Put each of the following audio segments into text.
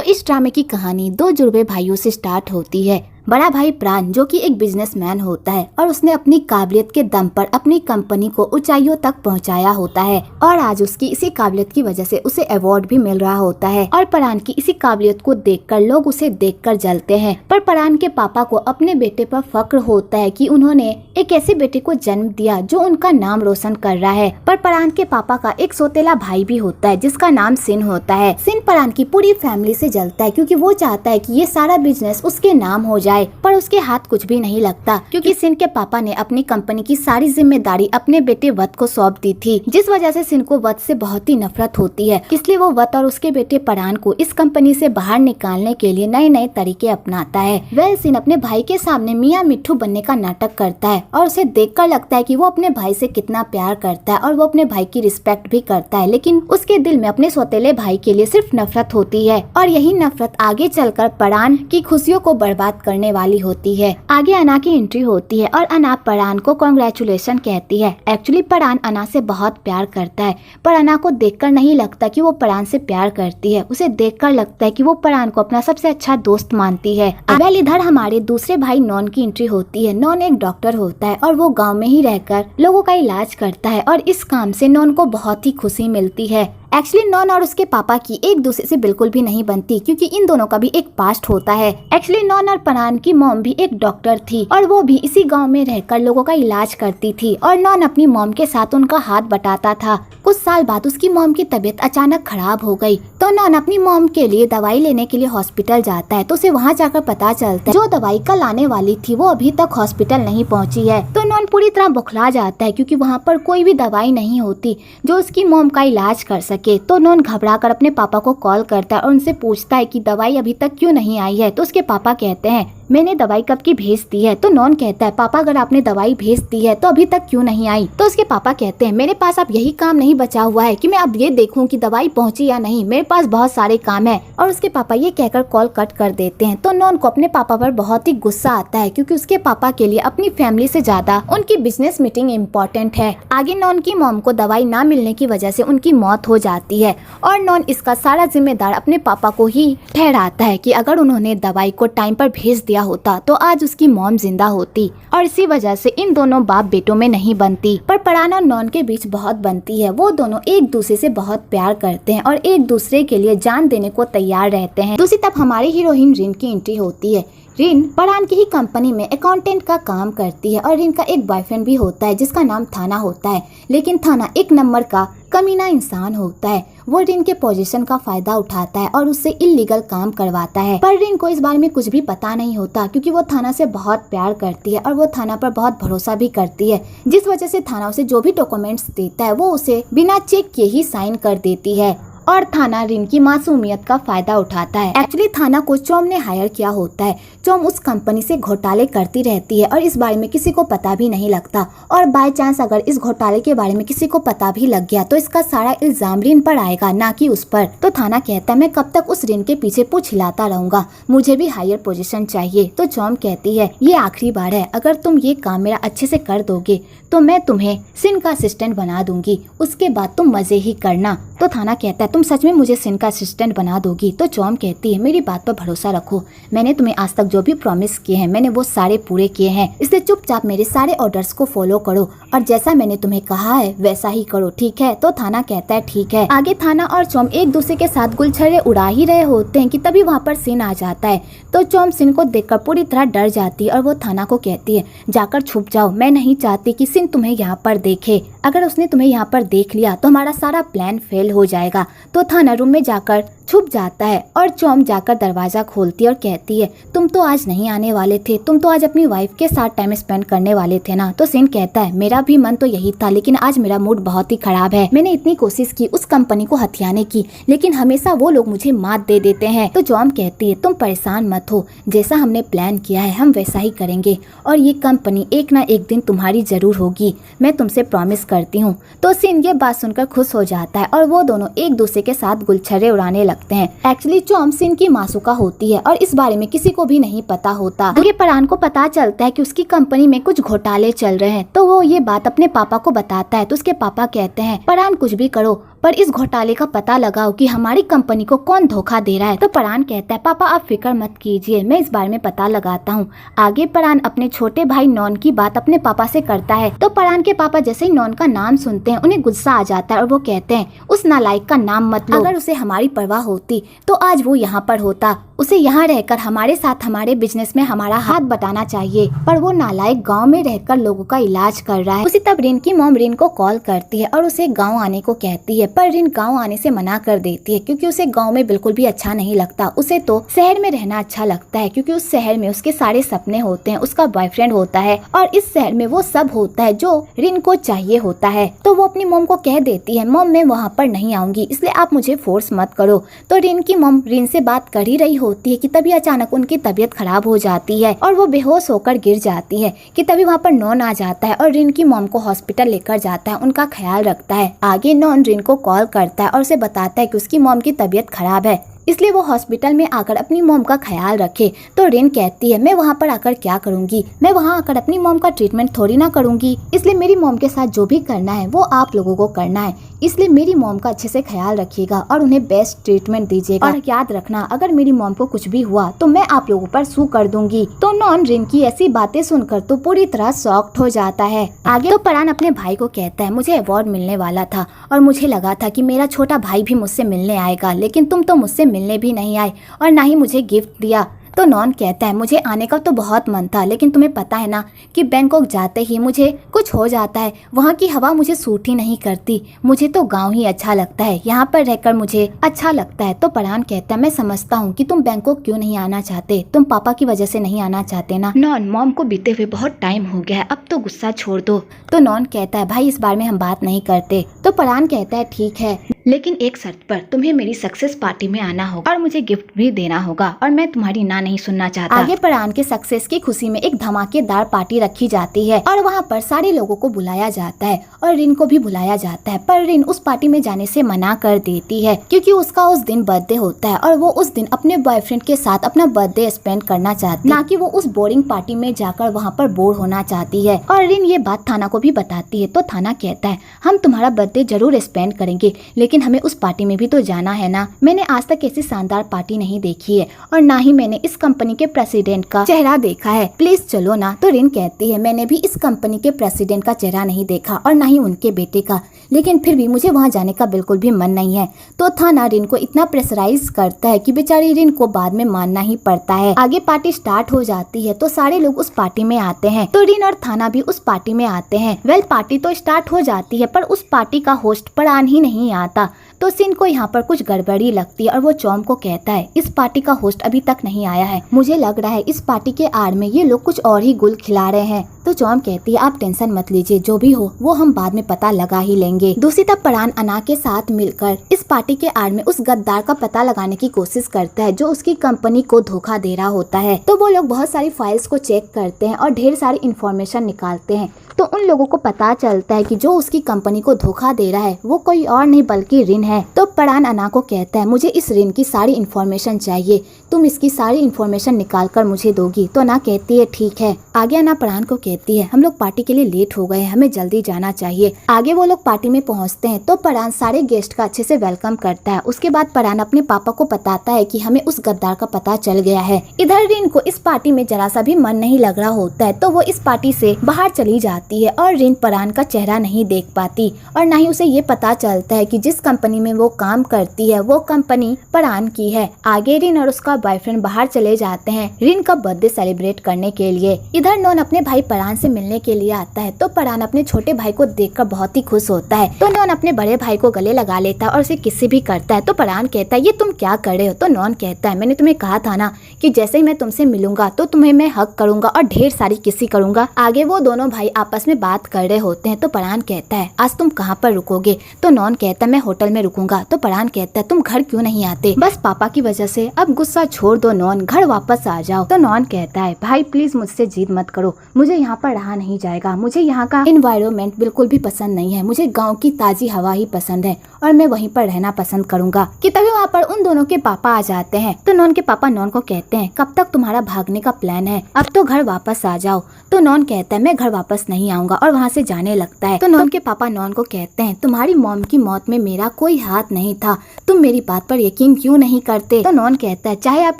इस ड्रामे की कहानी दो जुड़वे भाइयों से स्टार्ट होती है। बड़ा भाई प्राण जो कि एक बिजनेसमैन होता है और उसने अपनी काबिलियत के दम पर अपनी कंपनी को ऊंचाइयों तक पहुंचाया होता है और आज उसकी इसी काबिलियत की वजह से उसे अवार्ड भी मिल रहा होता है। और प्राण की इसी काबिलियत को देखकर लोग उसे देखकर जलते हैं। पर प्राण के पापा को अपने बेटे पर फक्र होता है कि उन्होंने एक ऐसे बेटे को जन्म दिया जो उनका नाम रोशन कर रहा है। पर प्राण के पापा का एक सौतेला भाई भी होता है जिसका नाम सिन होता है। सिन प्राण की पूरी फैमिली से जलता है क्योंकि वो चाहता है कि ये सारा बिजनेस उसके नाम हो जाए, पर उसके हाथ कुछ भी नहीं लगता क्योंकि सिन के पापा ने अपनी कंपनी की सारी जिम्मेदारी अपने बेटे वत को सौंप दी थी, जिस वजह से सिन को वत से बहुत ही नफरत होती है। इसलिए वो वत और उसके बेटे प्राण को इस कंपनी से बाहर निकालने के लिए नए नए तरीके अपनाता है। वह सिन अपने भाई के सामने मियाँ मिट्ठू बनने का नाटक करता है और उसे देखकर लगता है कि वो अपने भाई से कितना प्यार करता है और वो अपने भाई की रिस्पेक्ट भी करता है, लेकिन उसके दिल में अपने सौतेले भाई के लिए सिर्फ नफरत होती है और यही नफरत आगे चलकर प्राण की खुशियों को बर्बाद करने वाली होती है। आगे अना की एंट्री होती है और अना प्राण को कांग्रेचुलेशन कहती है। एक्चुअली प्राण अना से बहुत प्यार करता है, पर अना को देखकर नहीं लगता कि वो प्राण से प्यार करती है। उसे देखकर लगता है कि वो प्राण को अपना सबसे अच्छा दोस्त मानती है। अब इधर हमारे दूसरे भाई नॉन की एंट्री होती है। नॉन एक डॉक्टर होता है और वो गाँव में ही रहकर लोगों का इलाज करता है और इस काम से नॉन को बहुत ही खुशी मिलती है। एक्चुअली नॉन और उसके पापा की एक दूसरे से बिल्कुल भी नहीं बनती क्योंकि इन दोनों का भी एक पास्ट होता है। एक्चुअली नॉन और प्राण की मॉम भी एक डॉक्टर थी और वो भी इसी गांव में रहकर लोगों का इलाज करती थी और नॉन अपनी मॉम के साथ उनका हाथ बटाता था। कुछ साल बाद उसकी मॉम की तबीयत अचानक खराब हो गई तो नॉन अपनी मॉम के लिए दवाई लेने के लिए हॉस्पिटल जाता है। तो उसे वहाँ जाकर पता चलता है जो दवाई कल आने वाली थी वो अभी तक हॉस्पिटल नहीं पहुँची है। तो नॉन पूरी तरह बौखला जाता है क्योंकि वहाँ पर कोई भी दवाई नहीं होती जो उसकी मॉम का इलाज कर सके। तो नॉन घबराकर अपने पापा को कॉल करता है और उनसे पूछता है कि दवाई अभी तक क्यों नहीं आई है। तो उसके पापा कहते हैं मैंने दवाई कब की भेज दी है। तो नॉन कहता है पापा अगर आपने दवाई भेज दी है तो अभी तक क्यों नहीं आई। तो उसके पापा कहते हैं मेरे पास अब यही काम नहीं बचा हुआ है कि मैं अब ये देखूं कि दवाई पहुंची या नहीं, मेरे पास बहुत सारे काम है। और उसके पापा ये कहकर कॉल कट कर देते हैं। तो नॉन को अपने पापा पर बहुत ही गुस्सा आता है क्योंकि उसके पापा के लिए अपनी फैमिली से ज्यादा उनकी बिजनेस मीटिंग इम्पोर्टेंट है। आगे नॉन की मॉम को दवाई ना मिलने की वजह से उनकी मौत हो जाती है और नॉन इसका सारा जिम्मेदार अपने पापा को ही ठहराता है कि अगर उन्होंने दवाई को टाइम पर भेज दिया होता तो आज उसकी मॉम जिंदा होती और इसी वजह से इन दोनों बाप बेटों में नहीं बनती। पर प्राण और नॉन के बीच बहुत बनती है। वो दोनों एक दूसरे से बहुत प्यार करते हैं और एक दूसरे के लिए जान देने को तैयार रहते हैं। दूसरी तरफ हमारी हीरोइन रिन की एंट्री होती है। रिन प्राण की ही कंपनी में अकाउंटेंट का काम करती है और रिन का एक बॉयफ्रेंड भी होता है जिसका नाम थाना होता है, लेकिन थाना एक नंबर का कमीना इंसान होता है। वो रिन के पोजीशन का फायदा उठाता है और उससे इल्लीगल काम करवाता है। पर रिन को इस बारे में कुछ भी पता नहीं होता क्योंकि वो थाना से बहुत प्यार करती है और वो थाना पर बहुत भरोसा भी करती है, जिस वजह से थाना उसे जो भी डॉक्यूमेंट्स देता है वो उसे बिना चेक किए ही साइन कर देती है और थाना रिन की मासूमियत का फायदा उठाता है। एक्चुअली थाना को चोम ने हायर किया होता है। चोम उस कंपनी से घोटाले करती रहती है और इस बारे में किसी को पता भी नहीं लगता और बाय चांस अगर इस घोटाले के बारे में किसी को पता भी लग गया तो इसका सारा इल्जाम रिन पर आएगा, ना कि उस पर। तो थाना कहता है मैं कब तक उस रिन के पीछे पूछ हिलाता रहूंगा, मुझे भी हायर पोजीशन चाहिए। तो चोम कहती है ये आखिरी बार है, अगर तुम ये काम मेरा अच्छे से कर दोगे तो मैं तुम्हें सिन का असिस्टेंट बना दूंगी, उसके बाद तुम मजे ही करना। तो थाना कहता है तुम सच में मुझे सिन का असिस्टेंट बना दोगी। तो चोम कहती है मेरी बात पर भरोसा रखो, मैंने तुम्हें आज तक जो भी प्रॉमिस किए हैं मैंने वो सारे पूरे किए हैं, इसलिए चुपचाप मेरे सारे ऑर्डर्स को फॉलो करो और जैसा मैंने तुम्हें कहा है वैसा ही करो, ठीक है। तो थाना कहता है ठीक है। आगे थाना और चोम एक दूसरे के साथ गुलछड़े उड़ा ही रहे होते हैं कि तभी वहाँ पर सिन आ जाता है। तो चोम सिन को देखकर पूरी तरह डर जाती है और वो थाना को कहती है जाकर छुप जाओ, मैं नहीं चाहती कि सिन तुम्हें यहाँ पर देखे, अगर उसने तुम्हें यहाँ पर देख लिया तो हमारा सारा प्लान फेल हो जाएगा। तो थाना रूम में जाकर छुप जाता है और चोम जाकर दरवाजा खोलती है और कहती है तुम तो आज नहीं आने वाले थे, तुम तो आज अपनी वाइफ के साथ टाइम स्पेंड करने वाले थे ना। तो सिन कहता है मेरा भी मन तो यही था, लेकिन आज मेरा मूड बहुत ही खराब है। मैंने इतनी कोशिश की उस कंपनी को हथियाने की, लेकिन हमेशा वो लोग मुझे मात दे देते हैं। तो चोम कहती है तुम परेशान मत हो, जैसा हमने प्लान किया है हम वैसा ही करेंगे और ये कंपनी एक ना एक दिन तुम्हारी जरूर होगी, मैं तुमसे प्रॉमिस करती हूँ। तो सिन ये बात सुनकर खुश हो जाता है और वो दोनों एक दूसरे के साथ गुलछड़े उड़ाने लगते हैं। एक्चुअली चोम सिन की मासूका होती है और इस बारे में किसी को भी नहीं पता होता। आगे परान को पता चलता है कि उसकी कंपनी में कुछ घोटाले चल रहे हैं, तो वो ये बात अपने पापा को बताता है। तो उसके पापा कहते हैं परान कुछ भी करो पर इस घोटाले का पता लगाओ कि हमारी कंपनी को कौन धोखा दे रहा है। तो परान कहता है पापा आप फिक्र मत कीजिए, मैं इस बारे में पता लगाता हूँ। आगे परान अपने छोटे भाई नॉन की बात अपने पापा से करता है। तो परान के पापा जैसे ही नॉन का नाम सुनते हैं उन्हें गुस्सा आ जाता है और वो कहते हैं उस नालायक का नाम मत लो, अगर उसे हमारी परवाह होती तो आज वो यहाँ पर होता, उसे यहाँ रहकर हमारे साथ हमारे बिजनेस में हमारा हाथ बटाना चाहिए, पर वो नालायक गांव में रहकर लोगों का इलाज कर रहा है। उसी तब रिन की मॉम रिन को कॉल करती है और उसे गांव आने को कहती है, पर रिन गांव आने से मना कर देती है क्योंकि उसे गांव में बिल्कुल भी अच्छा नहीं लगता। उसे तो शहर में रहना अच्छा लगता है क्योंकि उस शहर में उसके सारे सपने होते हैं, उसका बॉयफ्रेंड होता है और इस शहर में वो सब होता है जो रिन को चाहिए होता है। तो वो अपनी मॉम को कह देती है मॉम मैं वहाँ पर नहीं आऊंगी, इसलिए आप मुझे फोर्स मत करो। तो रिन की मॉम रिन से बात कर ही रही होती है कि तभी अचानक उनकी तबीयत खराब हो जाती है और वो बेहोश होकर गिर जाती है कि तभी वहाँ पर नॉन आ जाता है और रिन की मॉम को हॉस्पिटल लेकर जाता है, उनका ख्याल रखता है। आगे नॉन रिन को कॉल करता है और उसे बताता है कि उसकी मॉम की तबीयत खराब है, इसलिए वो हॉस्पिटल में आकर अपनी मॉम का ख्याल रखे। तो रिन कहती है मैं वहाँ पर आकर क्या करूँगी, मैं वहाँ आकर अपनी मॉम का ट्रीटमेंट थोड़ी ना करूँगी, इसलिए मेरी मॉम के साथ जो भी करना है वो आप लोगों को करना है, इसलिए मेरी मॉम का अच्छे से ख्याल रखिएगा और उन्हें बेस्ट ट्रीटमेंट दीजिएगा और याद रखना अगर मेरी मॉम को कुछ भी हुआ तो मैं आप लोगों पर सू कर दूंगी। तो नॉन रिन की ऐसी बातें सुनकर तो पूरी तरह शॉक्ड हो जाता है। आगे तो परान अपने भाई को कहता है मुझे अवार्ड मिलने वाला था और मुझे लगा था कि मेरा छोटा भाई भी मुझसे मिलने आएगा, लेकिन तुम तो मुझसे मिलने भी नहीं आए और ना ही मुझे गिफ्ट दिया। तो नॉन कहता है मुझे आने का तो बहुत मन था, लेकिन तुम्हें पता है ना कि बैंकॉक जाते ही मुझे कुछ हो जाता है, वहाँ की हवा मुझे सूट ही नहीं करती, मुझे तो गांव ही अच्छा लगता है, यहाँ पर रहकर मुझे अच्छा लगता है। तो परान कहता है मैं समझता हूँ कि तुम बैंकॉक क्यों नहीं आना चाहते, तुम पापा की वजह से नहीं आना चाहते ना। नॉन मॉम को बीते हुए बहुत टाइम हो गया है, अब तो गुस्सा छोड़ दो। तो नॉन कहता है भाई इस बारे में हम बात नहीं करते। तो परान कहता है ठीक है, लेकिन एक शर्त पर, तुम्हें मेरी सक्सेस पार्टी में आना होगा और मुझे गिफ्ट भी देना होगा और मैं तुम्हारी ना नहीं सुनना चाहता। आगे परान के सक्सेस की खुशी में एक धमाकेदार पार्टी रखी जाती है और वहाँ पर सारे लोगों को बुलाया जाता है और रिन को भी बुलाया जाता है, पर रिन उस पार्टी में जाने से मना कर देती है क्योंकि उसका उस दिन बर्थडे होता है और वो उस दिन अपने बॉयफ्रेंड के साथ अपना बर्थडे स्पेंड करना चाहती है, ना कि वो उस बोरिंग पार्टी में जाकर वहाँ पर बोर होना चाहती है। और रिन ये बात थाना को भी बताती है। तो थाना कहता है हम तुम्हारा बर्थडे जरूर स्पेंड करेंगे, लेकिन हमें उस पार्टी में भी तो जाना है ना। मैंने आज तक ऐसी शानदार पार्टी नहीं देखी है और ना ही मैंने इस कंपनी के प्रेसिडेंट का चेहरा देखा है, प्लीज चलो ना। तो रिन कहती है मैंने भी इस कंपनी के प्रेसिडेंट का चेहरा नहीं देखा और ना ही उनके बेटे का, लेकिन फिर भी मुझे वहाँ जाने का बिल्कुल भी मन नहीं है। तो थाना रिन को इतना प्रेशराइज करता है कि बेचारी रिन को बाद में मानना ही पड़ता है। आगे पार्टी स्टार्ट हो जाती है तो सारे लोग उस पार्टी में आते हैं, तो रिन और थाना भी उस पार्टी में आते हैं। वेल पार्टी तो स्टार्ट हो जाती है पर उस पार्टी का होस्ट परान ही नहीं आता। तो सिन को यहाँ पर कुछ गड़बड़ी लगती है और वो चौम को कहता है इस पार्टी का होस्ट अभी तक नहीं आया है, मुझे लग रहा है इस पार्टी के आड़ में ये लोग कुछ और ही गुल खिला रहे हैं। तो चौम कहती है आप टेंशन मत लीजिए, जो भी हो वो हम बाद में पता लगा ही लेंगे। दूसरी तरफ परान अना के साथ मिलकर इस पार्टी के आड़ में उस गद्दार का पता लगाने की कोशिश करता है जो उसकी कंपनी को धोखा दे रहा होता है। तो वो लोग बहुत सारी फाइल्स को चेक करते हैं और ढेर सारी इंफॉर्मेशन निकालते हैं। तो उन लोगों को पता चलता है कि जो उसकी कंपनी को धोखा दे रहा है वो कोई और नहीं बल्कि रिन है। तो परान अना को कहता है मुझे इस रिन की सारी इन्फॉर्मेशन चाहिए, तुम इसकी सारी इन्फॉर्मेशन निकाल कर मुझे दोगी। तो अना कहती है ठीक है। आगे अना परान को कहती है हम लोग पार्टी के लिए लेट हो गए हैं, हमें जल्दी जाना चाहिए। आगे वो लोग पार्टी में पहुंचते हैं तो परान सारे गेस्ट का अच्छे से वेलकम करता है। उसके बाद परान अपने पापा को बताता है कि हमें उस गद्दार का पता चल गया है। इधर रिन को इस पार्टी में जरा सा भी मन नहीं लग रहा होता है तो वो इस पार्टी से बाहर चली जाती है और रिन परान का चेहरा नहीं देख पाती और ना ही उसे ये पता चलता है कि जिस कंपनी में वो काम करती है वो कंपनी परान की है। आगे रिन और उसका बॉयफ्रेंड बाहर चले जाते हैं रिन का बर्थडे सेलिब्रेट करने के लिए। इधर नॉन अपने भाई परान से मिलने के लिए आता है तो परान अपने छोटे भाई को देखकर बहुत ही खुश होता है। तो नॉन अपने बड़े भाई को गले लगा लेता है और उसे किसी भी करता है। तो परान कहता है ये तुम क्या कर रहे हो? तो नॉन कहता है मैंने तुम्हें कहा था ना कि जैसे ही मैं तुमसे मिलूंगा तो तुम्हें मैं हक करूंगा और ढेर सारी किसी करूंगा। आगे वो दोनों भाई आपस में बात कर रहे होते हैं तो परान कहता है आज तुम कहाँ पर रुकोगे? तो नॉन कहता है मैं होटल में रुकूंगा। तो परान कहता है तुम घर क्यों नहीं आते? बस पापा की वजह से, अब गुस्सा छोड़ दो नॉन, घर वापस आ जाओ। तो नॉन कहता है भाई प्लीज मुझसे जिद मत करो, मुझे यहाँ यहाँ पर रहा नहीं जाएगा, मुझे यहाँ का एनवायरनमेंट बिल्कुल भी पसंद नहीं है, मुझे गाँव की ताजी हवा ही पसंद है और मैं वहीं पर रहना पसंद करूंगा। कि तभी वहाँ पर उन दोनों के पापा आ जाते हैं। तो नॉन के पापा नॉन को कहते हैं, कब तक तुम्हारा भागने का प्लान है, अब तो घर वापस आ जाओ। तो नॉन कहता है, मैं घर वापस नहीं आऊंगा, और वहाँ से जाने लगता है। तो नॉन के पापा नॉन को कहते हैं, तुम्हारी मॉम की मौत में मेरा कोई हाथ नहीं था, तुम मेरी बात पर यकीन क्यों नहीं करते। तो नॉन कहता है, चाहे आप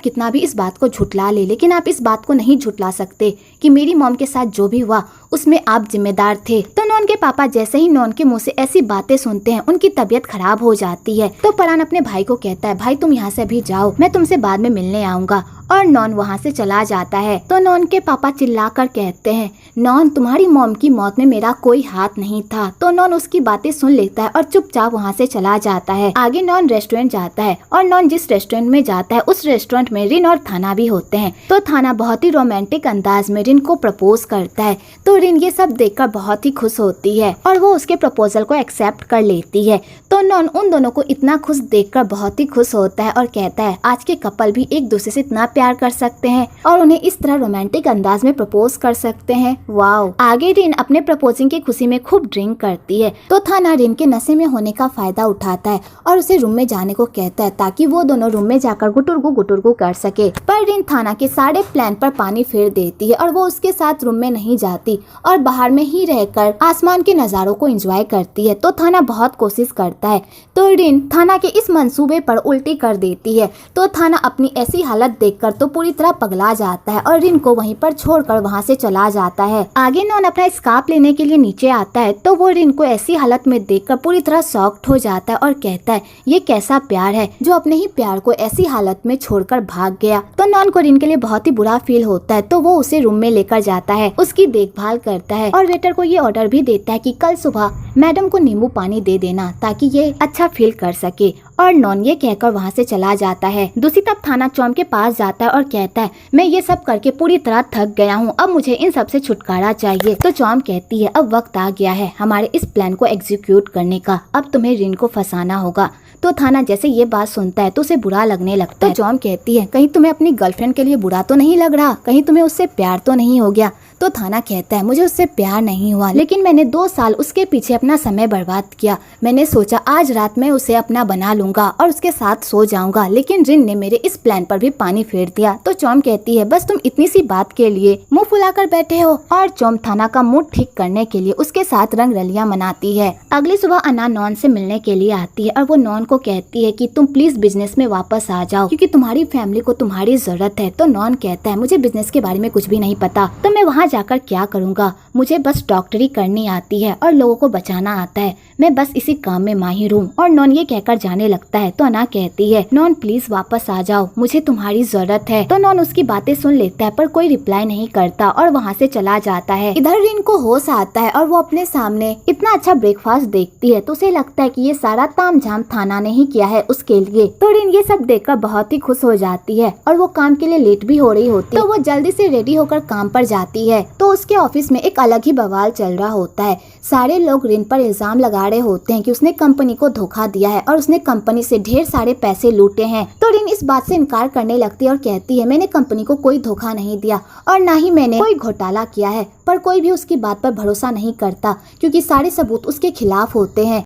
कितना भी इस बात को झुटला ले, लेकिन आप इस बात को नहीं झुटला सकते कि मेरी मॉम के साथ जो भी हुआ उसमें आप जिम्मेदार थे। तो नॉन के पापा जैसे ही नॉन के मुंह से ऐसी बातें सुनते हैं, उनकी तबीयत खराब हो जाती है। तो परान अपने भाई को कहता है, भाई तुम यहाँ से अभी जाओ, मैं तुमसे बाद में मिलने आऊंगा। और नॉन वहाँ से चला जाता है। तो नॉन के पापा चिल्लाकर कहते हैं, नॉन तुम्हारी मॉम की मौत में मेरा कोई हाथ नहीं था। तो नॉन उसकी बातें सुन लेता है और चुपचाप वहाँ से चला जाता है। आगे नॉन रेस्टोरेंट जाता है और नॉन जिस रेस्टोरेंट में जाता है उस रेस्टोरेंट में रिन और थाना भी होते हैं। तो थाना बहुत ही रोमांटिक अंदाज में रिन को प्रपोज करता है। तो रिन ये सब देखकर बहुत ही खुश होती है और वो उसके प्रपोजल को एक्सेप्ट कर लेती है। तो नॉन उन दोनों को इतना खुश देखकर बहुत ही खुश होता है और कहता है, आज के कपल भी एक दूसरे से इतना प्यार कर सकते हैं और उन्हें इस तरह रोमांटिक अंदाज में प्रपोज कर सकते हैं। वाओ। आगे रिन अपने प्रपोजिंग की खुशी में खूब ड्रिंक करती है। तो थाना रिन के नशे में होने का फायदा उठाता है और उसे रूम में जाने को कहता है ताकि वो दोनों रूम में जाकर गुटुरगु कर सके। पर रिन थाना के सारे प्लान पर पानी फेर देती है और वो उसके साथ रूम में नहीं जाती और बाहर में ही रहकर आसमान के नजारों को एंजॉय करती है। तो थाना बहुत कोशिश करता है। तो रिन थाना के इस मंसूबे पर उल्टी कर देती है। तो थाना अपनी ऐसी हालत देखकर तो पूरी तरह पगला जाता है और रिन को वहीं पर छोड़कर वहां से चला जाता है। आगे नॉन अपना स्कार्फ लेने के लिए नीचे आता है। तो वो रिन को ऐसी हालत में देखकर पूरी तरह शॉक्ड हो जाता है और कहता है, ये कैसा प्यार है जो अपने ही प्यार को ऐसी हालत में छोड़कर भाग गया। तो नॉन को रिन के लिए बहुत ही बुरा फील होता है। तो वो उसे रूम में लेकर जाता है, उसकी देखभाल करता है और वेटर को ये ऑर्डर भी देता है कि कल सुबह मैडम को नींबू पानी दे देना ताकि ये अच्छा फील कर सके। और नॉन ये कहकर वहाँ से चला जाता है। दूसरी तरफ थाना चौम के पास जाता है और कहता है, मैं ये सब करके पूरी तरह थक गया हूँ, अब मुझे इन सब से छुटकारा चाहिए। तो चौम कहती है, अब वक्त आ गया है हमारे इस प्लान को एग्जीक्यूट करने का, अब तुम्हें रिन को फंसाना होगा। तो थाना जैसे ये बात सुनता है तो उसे बुरा लगने लगता है। तो चौम कहती है, कहीं तुम्हें अपनी गर्लफ्रेंड के लिए बुरा तो नहीं लग रहा, कहीं तुम्हें उससे प्यार तो नहीं हो गया। तो थाना कहता है, मुझे उससे प्यार नहीं हुआ, लेकिन मैंने 2 साल उसके पीछे अपना समय बर्बाद किया। मैंने सोचा आज रात में उसे अपना बना लूंगा और उसके साथ सो जाऊंगा, लेकिन रिन ने मेरे इस प्लान पर भी पानी फेर दिया। तो चौम कहती है, बस तुम इतनी सी बात के लिए मुंह फुलाकर बैठे हो। और चौम थाना का मूड ठीक करने के लिए उसके साथ रंग रलियां मनाती है। अगली सुबह अन्ना नॉन से मिलने के लिए आती है और वो नॉन को कहती है कि तुम प्लीज बिजनेस में वापस आ जाओ क्योंकि तुम्हारी फैमिली को तुम्हारी जरूरत है। तो नॉन कहता है, मुझे बिजनेस के बारे में कुछ भी नहीं पता, तो मैं वहाँ जाकर क्या करूँगा, मुझे बस डॉक्टरी करनी आती है और लोगों को बचाना आता है, मैं बस इसी काम में माहिर हूँ। और नॉन ये कहकर जाने लगता है। तो अन्ना कहती है, नॉन प्लीज वापस आ जाओ, मुझे तुम्हारी जरूरत है। तो नॉन उसकी बातें सुन लेता है पर कोई रिप्लाई नहीं करता और वहाँ से चला जाता है। इधर रिन को होश आता है और वो अपने सामने इतना अच्छा ब्रेकफास्ट देखती है तो उसे लगता है कि ये सारा तामझाम थाना ने ही किया है उसके लिए। तो रिन ये सब देखकर बहुत ही खुश हो जाती है और वो काम के लिए लेट भी हो रही होती है। तो वो जल्दी से रेडी होकर काम पर जाती है। तो उसके ऑफिस में एक अलग ही बवाल चल रहा होता है। सारे लोग रिन पर इल्जाम लगा रहे होते हैं कि उसने कंपनी को धोखा दिया है और उसने कंपनी से ढेर सारे पैसे लूटे हैं। तो रिन इस बात से इनकार करने लगती है और कहती है, मैंने कंपनी को कोई धोखा नहीं दिया और ना ही मैंने कोई घोटाला किया है। पर कोई भी उसकी बात पर भरोसा नहीं करता क्योंकि सारे सबूत उसके खिलाफ होते हैं।